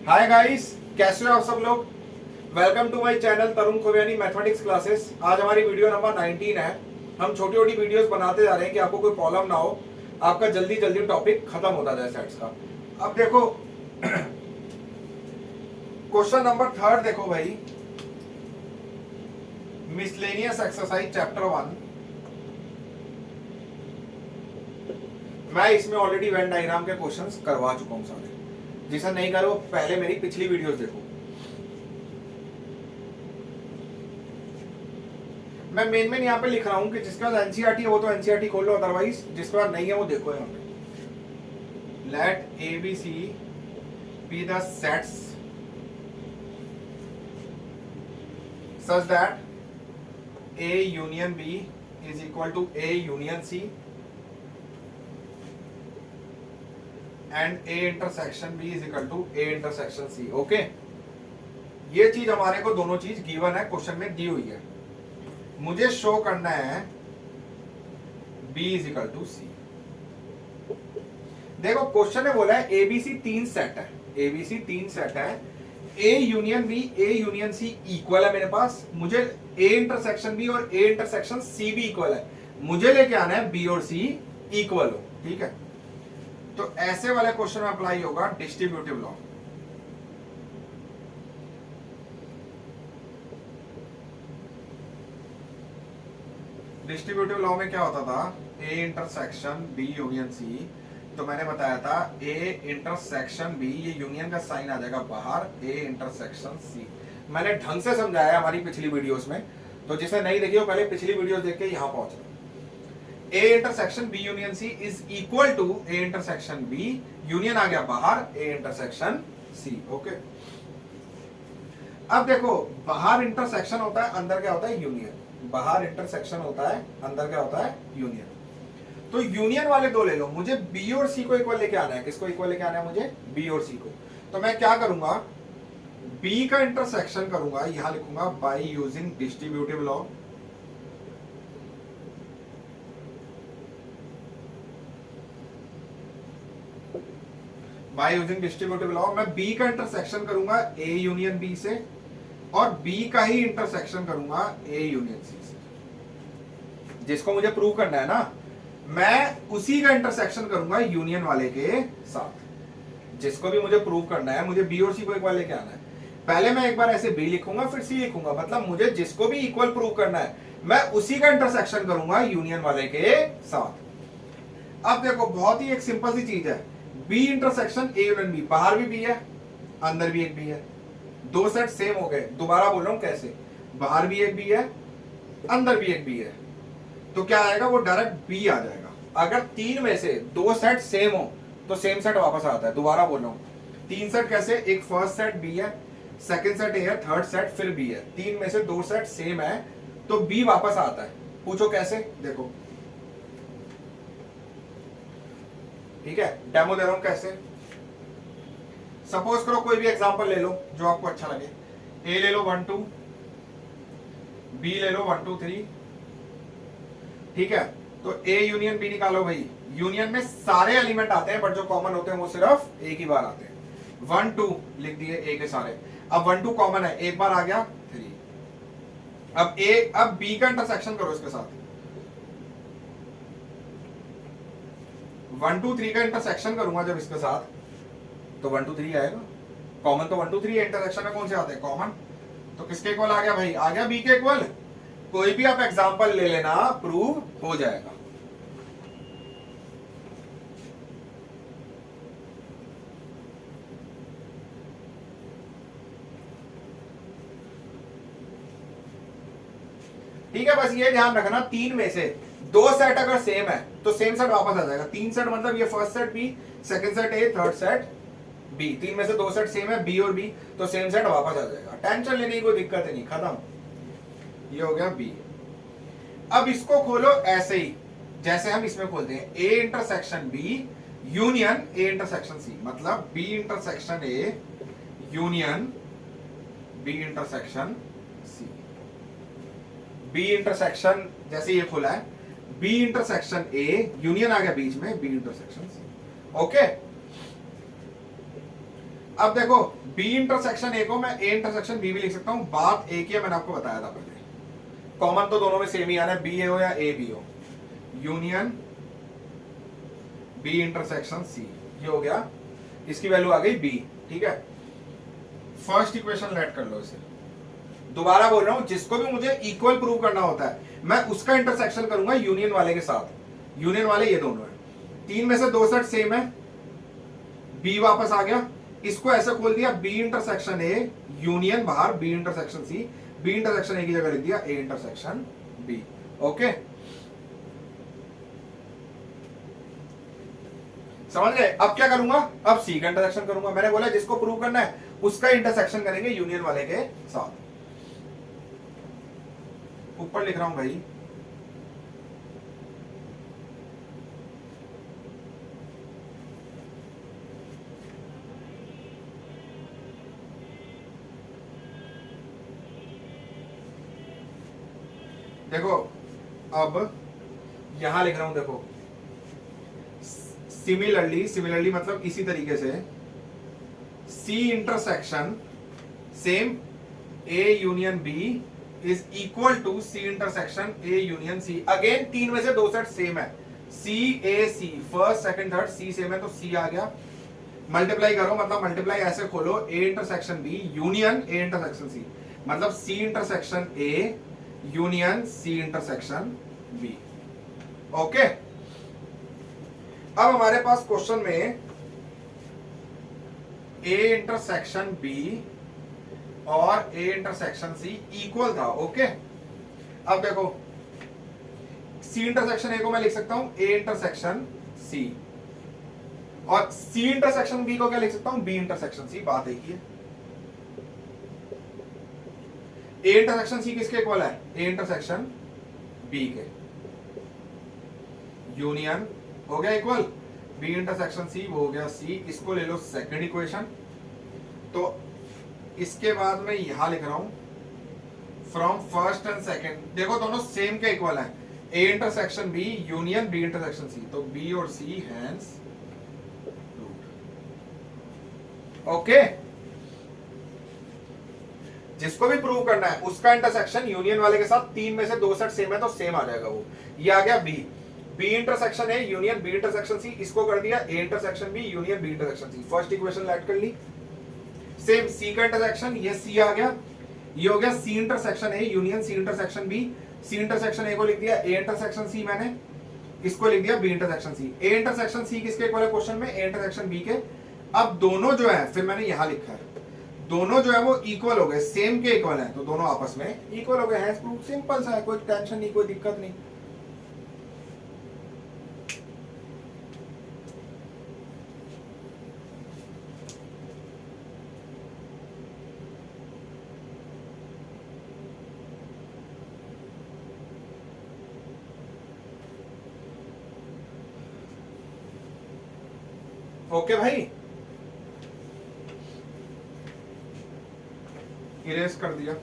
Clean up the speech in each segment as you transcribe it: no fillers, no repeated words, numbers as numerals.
Hi guys, कैसे हो आप सब लोग। Welcome to my channel Tarun Khobiyani mathematics classes. आज हमारी वीडियो नंबर 19 है। हम छोटी छोटी वीडियोस बनाते जा रहे हैं कि आपको कोई प्रॉब्लम ना हो, आपका जल्दी जल्दी टॉपिक खत्म होता जाए सेट्स का। अब देखो क्वेश्चन नंबर 3 देखो भाई, मिसलेनियस एक्सरसाइज चैप्टर 1। मैं इसमें ऑलरेडी वेन डायग्राम के क्वेश्चंस करवा चुका हूं सारे। जिसे नहीं करो पहले मेरी पिछली वीडियोस देखो। मैं मेन यहाँ पे लिख रहा हूं कि जिसके पास एनसीईआरटी है वो तो एनसीईआरटी खोल लो, अदरवाइज जिसके पास नहीं है वो देखो यहाँ पे। Let A B C be the sets such that A union B is equal to A union C and A intersection B is equal to A intersection C. Okay, ये चीज हमारे को दोनों चीज गिवन है, क्वेश्चन में दी हुई है। मुझे शो करना है B is equal to C. देखो क्वेश्चन में बोला है एबीसी 3 सेट है, एबीसी 3 सेट है, A union B A union C equal है मेरे पास। मुझे ए इंटरसेक्शन बी और ए इंटरसेक्शन सी भी इक्वल है। मुझे लेके आना है बी और सी इक्वल हो, ठीक है। तो ऐसे वाले क्वेश्चन में अप्लाई होगा डिस्ट्रीब्यूटिव लॉ। डिस्ट्रीब्यूटिव लॉ में क्या होता था, A intersection B union C. तो मैंने बताया था ए इंटरसेक्शन बी, ये यूनियन का साइन आ जाएगा बाहर, ए इंटरसेक्शन सी। मैंने ढंग से समझाया हमारी पिछली वीडियोस में, तो जिसे नहीं देखी हो पहले पिछली वीडियोस देख के यहां पहुंच रहे। A intersection B union C is equal to A intersection B, union आ गया बाहर, ए इंटरसेक्शन सी। ओके, अब देखो बाहर इंटरसेक्शन होता है, अंदर क्या होता है, यूनियन। बाहर इंटरसेक्शन होता है, अंदर क्या होता है, यूनियन। तो यूनियन वाले दो ले लो। मुझे बी और सी को इक्वल लेके आना है। किसको इक्वल लेके आना है मुझे, बी और सी को। तो मैं क्या करूंगा, बी का इंटरसेक्शन करूंगा, यहां लिखूंगा by using distributive law. By using distributive law मैं बी का इंटरसेक्शन करूंगा ए यूनियन बी से, और बी का ही इंटरसेक्शन करूंगा ए यूनियन सी से। जिसको मुझे प्रूव करना है ना, मैं उसी का इंटरसेक्शन करूंगा यूनियन वाले के साथ। जिसको भी मुझे प्रूव करना है, मुझे बी और सी को एक बार लेके आना है। पहले मैं एक बार ऐसे बी लिखूंगा फिर सी लिखूंगा, मतलब मुझे जिसको भी इक्वल प्रूव करना है मैं उसी का इंटरसेक्शन करूंगा यूनियन वाले के साथ। अब देखो बहुत ही एक सिंपल सी चीज है, B intersection A union B, बाहर भी बी है अंदर भी एक बी है, दो सेट सेम हो गए। दोबारा बोल रहा हूं कैसे, बाहर भी एक बी है अंदर भी एक बी है, तो क्या आएगा, वो डायरेक्ट बी आ जाएगा। अगर तीन में से दो सेट सेम हो तो सेम सेट वापस आता है। दोबारा बोल रहा हूं, तीन सेट कैसे, एक फर्स्ट सेट बी है, सेकंड सेट ए है, थर्ड सेट फिर बी है। तीन में से दो सेट सेम है तो बी वापस आता है। पूछो कैसे, देखो ठीक है, डेमो दे रहा हूं कैसे। सपोज करो कोई भी एग्जांपल ले लो जो आपको अच्छा लगे। ए ले लो 1 2, बी ले लो 1 2 3, ठीक है। तो ए यूनियन बी निकालो भाई। यूनियन में सारे एलिमेंट आते हैं बट जो कॉमन होते हैं वो सिर्फ एक ही बार आते हैं। 1 2 लिख दिए ए के सारे। अब 1 2 कॉमन है, एक बार आ गया 3। अब बी का इंटरसेक्शन करो इसके साथ। 1 2 3 का इंटरसेक्शन करूंगा जब इसके साथ तो 1 2 3 आएगा। कॉमन तो 1 2 3 है, इंटरसेक्शन में कौन से आते हैं, कॉमन। तो किसके इक्वल आ गया भाई, आ गया बी के इक्वल। कोई भी आप एग्जांपल ले लेना, प्रूव हो जाएगा। ठीक है, बस ये ध्यान रखना, तीन में से दो सेट अगर सेम है तो सेम सेट वापस आ जाएगा। तीन सेट मतलब ये first set B, second set A, third set B. तीन में से दो सेट सेम है, बी और बी, तो सेम सेट वापस आ जाएगा। टेंशन लेने की कोई दिक्कत नहीं, खत्म। ये हो गया बी। अब इसको खोलो ऐसे ही जैसे हम इसमें खोलते हैं, A intersection B union A intersection C, मतलब B intersection A union B intersection C. B intersection जैसे ये खोला है, बी इंटरसेक्शन ए, यूनियन आ गया बीच में, बी इंटरसेक्शन सी। ओके, अब देखो बी इंटरसेक्शन ए को मैं ए इंटरसेक्शन बी भी लिख सकता हूं, बात एक ही है, मैंने आपको बताया था पहले, कॉमन तो दोनों में सेम ही आना है, बी ए हो या ए बी हो, यूनियन बी इंटरसेक्शन सी, ये हो गया, इसकी वैल्यू आ गई बी, ठीक है। फर्स्ट इक्वेशन लेट कर लो इसे, दोबारा बोल रहा हूं, जिसको भी मुझे इक्वल प्रूव करना होता है मैं उसका इंटरसेक्शन करूंगा यूनियन वाले के साथ, यूनियन वाले ये दोनों है, तीन में से दो सेट सेम है, बी वापस आ गया, इसको ऐसे खोल दिया बी इंटरसेक्शन ए यूनियन बाहर B intersection C, B intersection A की जगह लिख दिया ए इंटरसेक्शन बी, ओके समझ गए। अब क्या करूंगा, अब सी का इंटरसेक्शन करूंगा, मैंने बोला जिसको प्रूव करना है उसका इंटरसेक्शन करेंगे यूनियन वाले के साथ, ऊपर लिख रहा हूं भाई, देखो अब यहां लिख रहा हूं, देखो सिमिलरली, सिमिलरली मतलब इसी तरीके से, C intersection same A union B is equal to C intersection A union C, again तीन में से दो सेट सेम है, C A C, first second third C same है, तो सी आ गया, मल्टीप्लाई करो, मतलब मल्टीप्लाई ऐसे खोलो, A intersection B union A intersection C, मतलब C intersection A union C intersection B, okay. अब हमारे पास क्वेश्चन में ए इंटरसेक्शन बी और ए इंटरसेक्शन सी इक्वल था, ओके। अब देखो सी इंटरसेक्शन ए को मैं लिख सकता हूं ए इंटरसेक्शन सी, और सी इंटरसेक्शन बी को क्या लिख सकता हूं बी इंटरसेक्शन सी, बात एक ही है। ए इंटरसेक्शन सी किसके इक्वल है, ए इंटरसेक्शन बी के, यूनियन हो गया इक्वल, बी इंटरसेक्शन सी वो हो गया सी, इसको ले लो सेकंड इक्वेशन, तो इसके बाद मैं यहां लिख रहा हूं फ्रॉम फर्स्ट एंड सेकंड, देखो दोनों सेम के इक्वल है, A intersection B union B intersection C, तो बी और सी हैंस ओके। जिसको भी प्रूव करना है उसका इंटरसेक्शन यूनियन वाले के साथ, तीन में से दो सेट सेम है तो सेम आ जाएगा वो, ये आ गया बी, बी इंटरसेक्शन है यूनियन बी इंटरसेक्शन सी, इसको कर दिया A intersection B union B intersection C, first equation add कर ली, सेम सी का इंटरसेक्शन, ये सी आ गया, ये हो गया C intersection A union C intersection B, C intersection A को लिख दिया ए इंटरसेक्शन सी मैंने, इसको लिख दिया B intersection C, A intersection C किसके इक्वल है क्वेश्चन में, ए इंटरसेक्शन बी के। अब दोनों जो है, फिर मैंने यहां लिखा है दोनों जो है वो इक्वल हो गए, सेम के इक्वल है, तो दोनों आपस में इक्वल हो गए हैं, सिंपल सा है, कोई टेंशन नहीं, कोई दिक्कत नहीं। ओके भाई, इरेज कर दिया,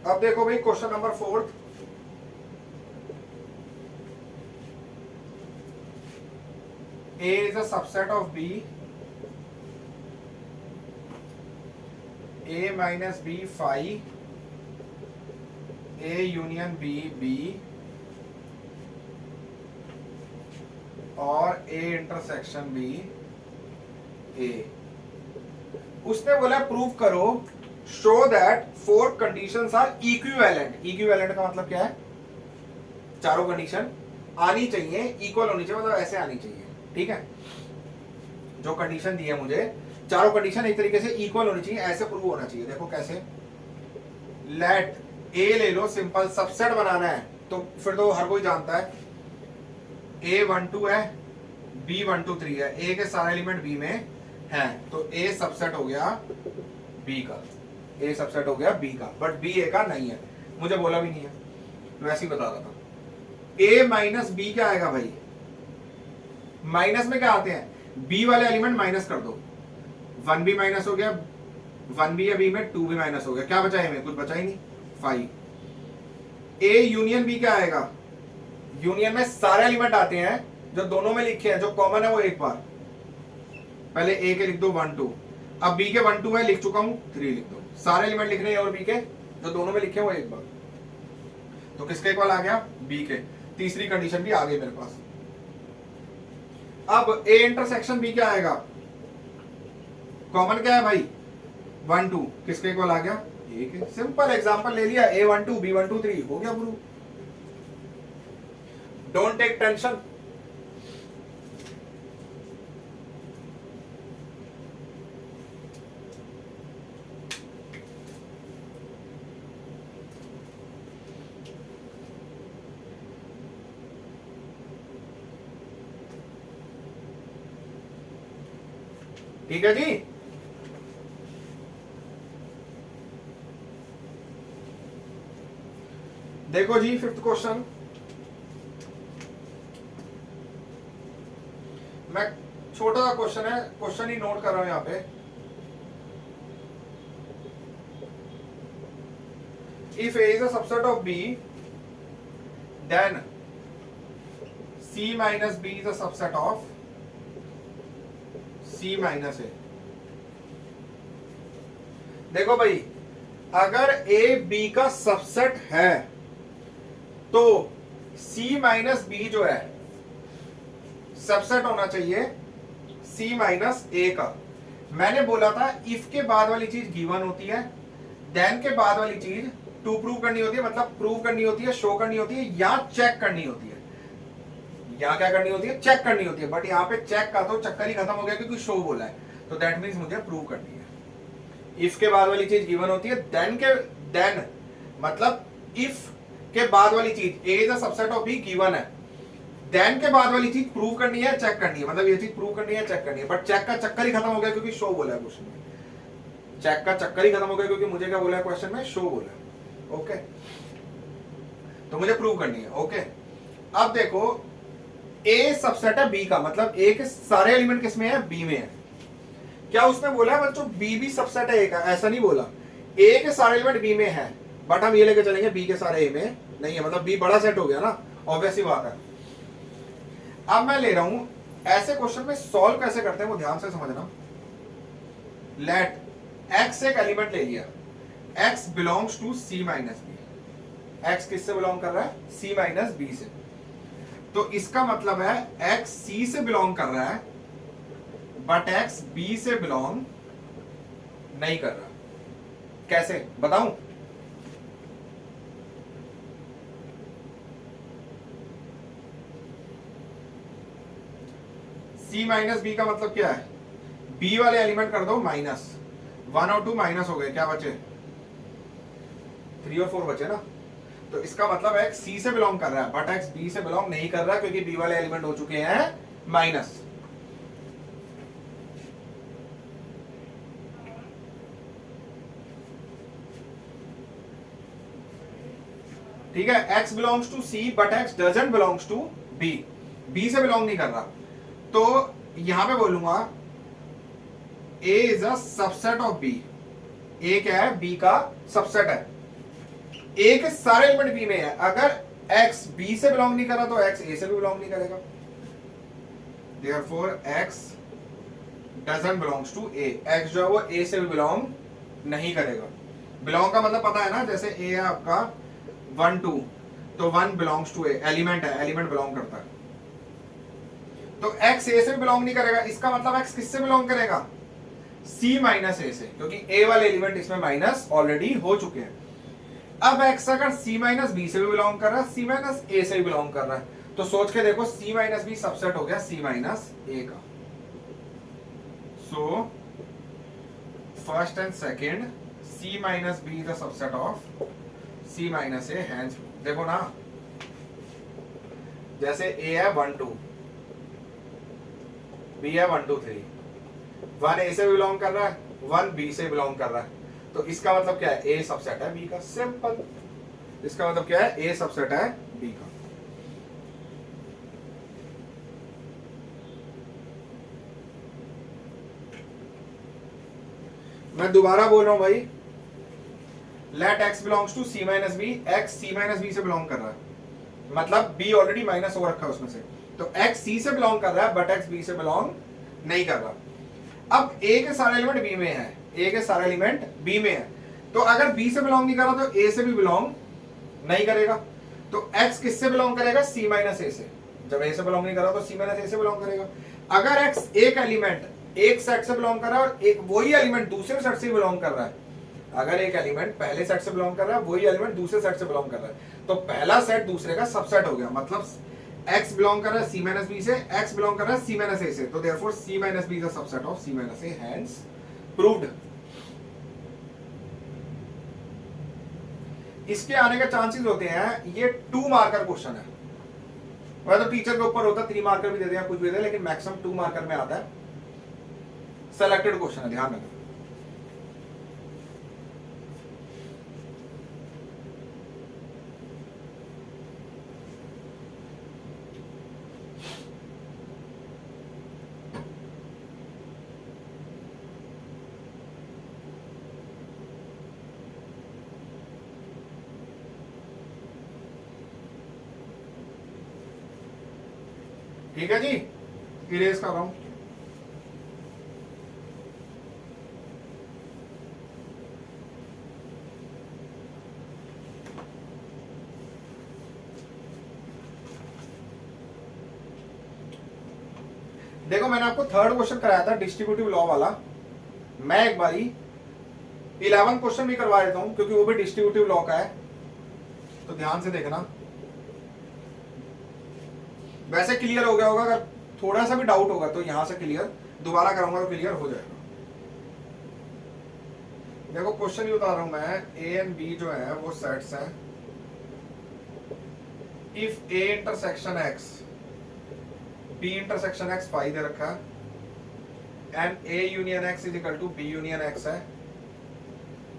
अब देखो भाई question number 4, A is a subset of B, A minus B phi, A union B B, और A इंटरसेक्शन B A। उसने बोला प्रूव करो show that four conditions are equivalent, equivalent का मतलब क्या है, चारों कंडीशन आनी चाहिए, इक्वल होनी चाहिए, मतलब ऐसे आनी चाहिए, ठीक है। जो कंडीशन दी है मुझे, चारों कंडीशन एक तरीके से इक्वल होनी चाहिए, ऐसे प्रूव होना चाहिए। देखो कैसे, लेट ए ले लो, सिंपल सबसेट बनाना है तो फिर तो हर कोई जानता है A12 है, B123 है, ए के सारे एलिमेंट बी में हैं, तो ए सबसेट हो गया बी का, ए सबसेट हो गया बी का, बट बी ए का नहीं है, मुझे बोला भी नहीं है, वैसे ही बता रहा था। ए माइनस बी क्या आएगा भाई, माइनस में क्या आते हैं, बी वाले एलिमेंट माइनस कर दो, 1 भी माइनस हो गया, 1 भी है बी में, 2 भी माइनस हो गया, क्या बचा है में? कुछ बचा ही नहीं, 5। ए यूनियन बी क्या आएगा? यूनियन में सारे एलिमेंट आते हैं जो दोनों में लिखे हैं, जो कॉमन है वो एक बार पहले ए के लिख दो 1 2, अब बी के 1 2 है लिख चुका हूं, 3 लिख दो, सारे एलिमेंट लिखने हैं और बी के जो दोनों में लिखे हैं वो एक बार, तो किसके इक्वल आ गया? बी के। तीसरी कंडीशन भी आ गई मेरे पास। अब ए इंटरसेक्शन बी क्या आएगा? कॉमन क्या है भाई? 1 2, किसके इक्वल आ गया? ए के। सिंपल एग्जांपल ले लिया, ए 1 2 बी 1 2 3, हो गया प्रूव। Don't take tension. ठीक है जी। देखो जी 5th क्वेश्चन, मैं छोटा सा क्वेश्चन है, क्वेश्चन ही नोट कर रहा हूं यहां पे। If A is a subset of B, then C minus B is a subset of C minus A. देखो भाई, अगर ए बी का सबसेट है तो सी माइनस बी जो है सबसेट होना चाहिए सी माइनस ए का। मैंने बोला था इफ के बाद वाली चीज गिवन होती है, देन के बाद वाली चीज टू प्रूव करनी होती है, मतलब प्रूव करनी होती है, शो करनी होती है, या चेक करनी होती है। या क्या करनी होती है? चेक करनी होती है। बट यहाँ पे चेक का तो चक्कर ही खत्म हो गया क्योंकि शो बोला है, तो दैट मीन्स मुझे प्रूव करनी है। इफ के बाद वाली चीज गिवन होती है, देन मतलब इफ के बाद वाली चीज A is a subset of B given है, देन के बाद वाली चीज प्रूव करनी है, चेक करनी है, मतलब ये चीज प्रूव करनी है, चेक करनी है। बट चेक का चक्कर ही खत्म हो गया क्योंकि शो बोला है क्वेश्चन में। चेक का चक्कर ही खत्म हो गया क्योंकि मुझे क्या बोला है क्वेश्चन में? शो बोला है। ओके, तो मुझे प्रूव करनी है। ओके, अब देखो ए सबसेट है बी का, मतलब ए के सारे एलिमेंट किसमें है? बी में है। क्या उसने बोला है बच्चों बी भी सबसेट है ए का? ऐसा नहीं बोला। ए के सारे एलिमेंट बी में है, बट हम ये लेके चलेंगे बी के सारे ए में नहीं है, मतलब बी बड़ा सेट हो गया ना, ऑब्वियस ही बात है। अब मैं ले रहा हूं ऐसे क्वेश्चन में सॉल्व कैसे करते हैं वो ध्यान से समझना। लेट एक्स एक एलिमेंट ले लिया, X belongs to C minus B. X किससे बिलोंग कर रहा है? सी माइनस बी से। तो इसका मतलब है एक्स सी से बिलोंग कर रहा है बट एक्स बी से बिलोंग नहीं कर रहा। कैसे बताऊं? सी माइनस बी का मतलब क्या है? बी वाले एलिमेंट कर दो माइनस, 1 और 2 माइनस हो गए, क्या बचे? 3 और 4 बचे ना। तो इसका मतलब है सी से बिलोंग कर रहा है बट एक्स बी से बिलोंग नहीं कर रहा क्योंकि बी वाले एलिमेंट हो चुके हैं माइनस। ठीक है, X belongs to C but X doesn't belongs to B, B से बिलोंग नहीं कर रहा। तो यहां पे बोलूंगा A is a subset of B. A क्या है? बी का सबसेट है। ए के सारे एलिमेंट बी में है, अगर एक्स बी से बिलोंग नहीं कर रहा तो एक्स ए से भी बिलोंग नहीं करेगा। Therefore x doesn't belongs to A। x जो है वो A से भी बिलोंग नहीं करेगा। बिलोंग का मतलब पता है ना, जैसे A है आपका 1 2, तो 1 बिलोंग्स टू A, एलिमेंट है, एलिमेंट बिलोंग करता है। तो x A से भी बिलोंग नहीं करेगा, इसका मतलब x किससे बिलोंग करेगा? C माइनस A से, क्योंकि A वाले एलिमेंट इसमें माइनस ऑलरेडी हो चुके हैं। अब x अगर C माइनस B से भी बिलोंग कर रहा है, C माइनस A से भी बिलोंग कर रहा है, तो सोच के देखो C माइनस बी सबसेट हो गया C माइनस A का। So first and second C minus B is a subset of C minus A। Hence देखो ना, जैसे A है 1 2, B है 1 2 3, 1 A से बिलोंग कर रहा है, 1 B से बिलोंग कर रहा है, तो इसका मतलब क्या है? A सबसेट है B का। सिंपल। इसका मतलब क्या है? A सबसेट है B का। मैं दोबारा बोल रहा हूं भाई, let x belongs to c minus B, x c minus B से बिलोंग कर रहा है, मतलब b ऑलरेडी माइनस हो रखा है उसमें से, तो x c से बिलोंग कर रहा है बट x b से बिलोंग नहीं कर रहा। अब a के सारे एलिमेंट b में है, a के सारे एलिमेंट b में है, तो अगर b से बिलोंग नहीं कर रहा तो a से भी बिलोंग नहीं करेगा। तो x किससे बिलोंग करेगा? c माइनस a से। जब a से बिलोंग नहीं कर रहा तो c माइनस a से बिलोंग करेगा। अगर x एक एलिमेंट एक सेट से बिलोंग कर रहा है और एक वही एलिमेंट दूसरे सेट से बिलोंग कर रहा है, अगर एक एलिमेंट पहले सेट से बिलोंग कर रहा है, वही एलिमेंट दूसरे सेट से बिलोंग कर रहा है, तो पहला सेट दूसरे का सबसेट हो गया। मतलब x बिलोंग कर रहा है c माइनस b से, x बिलोंग कर रहा है c माइनस a से, तो therefore c minus b is the subset of c minus a, hence proved. इसके आने के चांसेस होते हैं, ये 2 मार्कर क्वेश्चन है, वह तो टीचर के ऊपर होता, 3 मार्कर भी दे दिया कुछ भी दे, लेकिन मैक्सिमम 2 मार्कर में आता है, सेलेक्टेड क्वेश्चन है, ध्यान रखना। ठीक है जी, इरेज कर रहा हूं। देखो मैंने आपको थर्ड क्वेश्चन कराया था डिस्ट्रीब्यूटिव लॉ वाला, मैं एक बारी 11 क्वेश्चन भी करवा देता हूं क्योंकि वो भी डिस्ट्रीब्यूटिव लॉ का है, तो ध्यान से देखना। वैसे क्लियर हो गया होगा, अगर थोड़ा सा भी डाउट होगा तो यहां से क्लियर, दोबारा कराऊंगा तो क्लियर हो जाएगा। देखो क्वेश्चन ही बता रहा हूं मैं, ए एंड बी जो है वो सेट्स हैं। If A intersection X, B intersection X phi दे रखा है, and A union X is equal to B union X है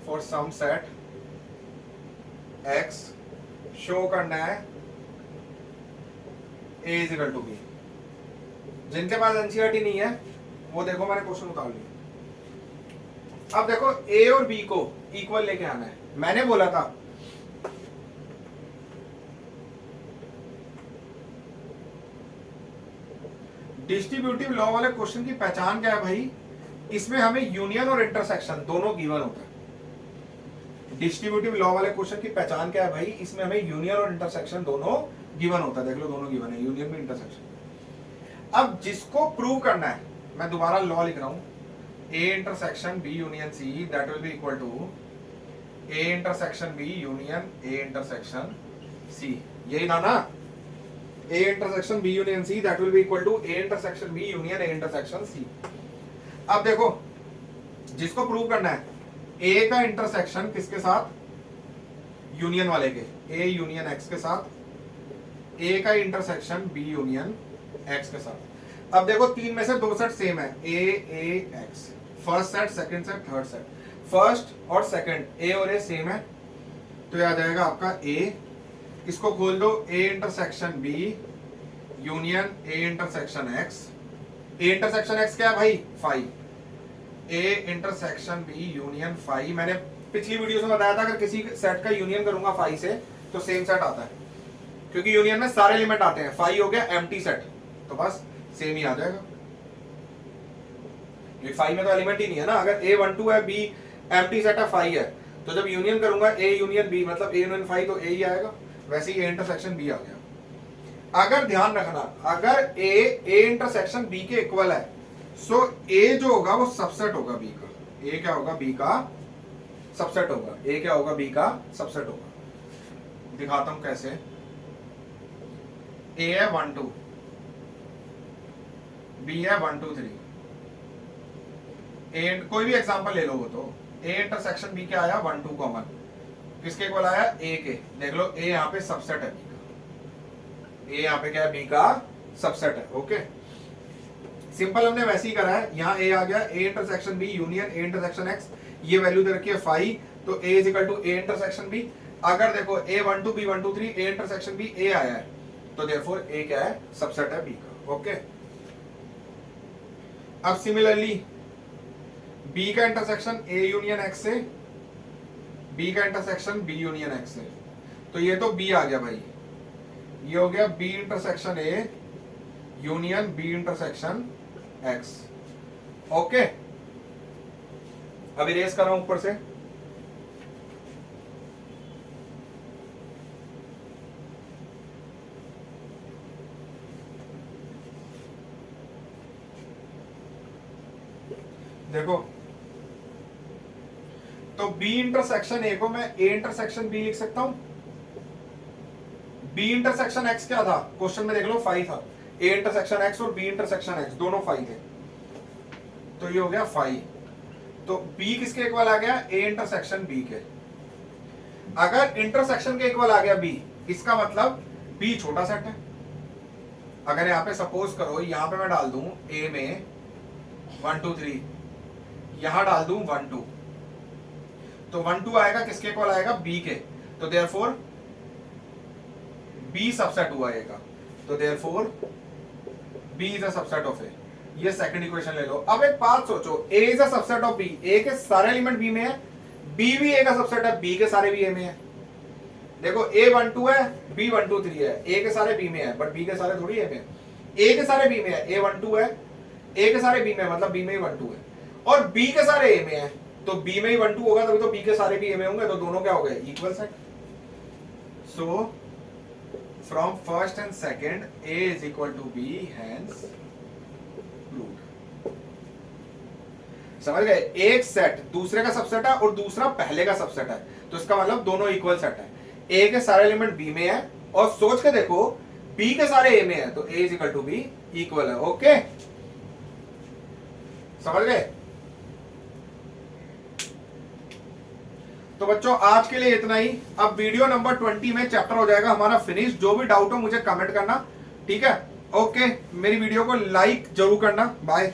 for some set X, show करना है A is equal to B. जिनके पास एनसीईआरटी नहीं है वो देखो मैंने क्वेश्चन उतार लिया। अब देखो ए और बी को इक्वल लेके आना है, मैंने बोला था डिस्ट्रीब्यूटिव लॉ वाले क्वेश्चन की पहचान क्या है भाई, इसमें हमें यूनियन और इंटरसेक्शन दोनों गिवन होता है। डिस्ट्रीब्यूटिव लॉ वाले क्वेश्चन की पहचान क्या है भाई, इसमें हमें यूनियन और इंटरसेक्शन दोनों गिवन होता है। देख लो दोनों गिवन है, यूनियन में इंटरसेक्शन। अब जिसको प्रूव करना है, मैं दोबारा लॉ लिख रहा हूं, A intersection B union C that will be equal to A intersection B union A intersection C, यही था ना, A intersection B union C that will be equal to A intersection B union A intersection C। अब देखो जिसको prove करना है, A का intersection किसके साथ, यूनियन वाले के, A यूनियन X के साथ, A का इंटरसेक्शन B यूनियन X के साथ। अब देखो तीन में से दो सेट सेम है, A X, first set, second set, third set. First और सेकंड A और A सेम है, तो ये आ जाएगा आपका A। इसको खोल दो, A intersection B union A intersection X। A intersection X क्या है भाई, phi. A intersection B union phi, मैंने पिछली वीडियो में बताया था अगर किसी सेट का यूनियन करूंगा फाई से तो सेम सेट आता है, क्योंकि यूनियन में सारे एलिमेंट आते हैं। फाई हो गया एम्प्टी सेट, तो बस सेम ही आ जाएगा। ये फाई में तो एलिमेंट ही नहीं है ना, अगर A12 है, B एम्प्टी सेट है, फाई है, तो जब यूनियन करूंगा A यूनियन B मतलब A यूनियन फाई, तो A ही आएगा। वैसे ही A इंटरसेक्शन B आ गया। अगर ध्यान रखना, अगर A इंटरसेक्शन B के इक्वल है, सो A जो होगा वो सबसेट होगा B का। A क्या होगा, B का सबसेट होगा। A क्या होगा, B का सबसेट होगा। दिखाता हूं कैसे। A है 1 2, B है 1 2 3। A कोई भी एग्जांपल ले लो वो तो, A इंटरसेक्शन B क्या आया, 1 2 कॉमन, किसके इक्वल आया, A के। देख लो A यहाँ पे सबसेट है B का, A यहाँ पे क्या है, B का सबसेट है। ओके, सिंपल हमने वैसे ही करा है। यहाँ A आ गया, A intersection B union A intersection X, ये वैल्यू दे रखी है फाई, तो A is equal to A intersection B। अगर देखो A12 B12 3 A intersection B A आया है, तो देयरफॉर A क्या है, सबसेट है B का। ओके, अब सिमिलरली बी का इंटरसेक्शन ए यूनियन एक्स से, बी का इंटरसेक्शन बी यूनियन एक्स से, तो ये तो बी आ गया भाई, ये हो गया B intersection A union B intersection X. Okay, अब इरेज कर रहा हूं ऊपर से। देखो, तो बी इंटरसेक्शन ए को मैं ए इंटरसेक्शन बी लिख सकता हूं। बी इंटरसेक्शन एक्स क्या था क्वेश्चन में, देख लो 5 था। ए इंटरसेक्शन एक्स और बी इंटरसेक्शन एक्स दोनों 5 थे, तो ये हो गया 5। तो बी किसके इक्वल आ गया, ए इंटरसेक्शन बी के। अगर इंटरसेक्शन के इक्वल आ गया बी, इसका मतलब बी छोटा सेट है। अगर यहां पे सपोज करो, यहां पे मैं डाल दूं ए में 1 2 3, यहां डाल दूं 1 2, तो 1 2 आएगा किसके इक्वल आएगा, बी के। तो देयरफॉर बी सबसेट हुआ ए का, तो therefore B is a subset of A. ये सेकंड इक्वेशन ले लो। अब एक बात सोचो, A is a subset of B, A के सारे एलिमेंट बी में है, बी भी ए का सबसेट है, बी के सारे भी ए में है। देखो ए 1 2 है, बी 1 2 3 है, ए के सारे बी में है, बट बी के सारे थोड़ी ए में है। ए के सारे बी में है, ए 1 2 है, ए के सारे बी में, मतलब बी में ही 1 2 है, और बी के सारे ए में है, तो बी में ही 1 2 होगा, तभी तो बी के सारे भी ए में होंगे, तो दोनों क्या हो गए, equal set. So from first and second A is equal to B, hence proved. समझ गए, एक सेट दूसरे का सबसेट है और दूसरा पहले का सबसेट है, तो इसका मतलब दोनों इक्वल सेट है। ए के सारे एलिमेंट बी में है, और सोच के देखो बी के सारे ए में है, तो A is equal to B equal है। ओके, समझ गए। तो बच्चों आज के लिए इतना ही। अब वीडियो नंबर 20 में चैप्टर हो जाएगा हमारा फिनिश। जो भी डाउट हो मुझे कमेंट करना, ठीक है। ओके, मेरी वीडियो को लाइक जरूर करना। बाय।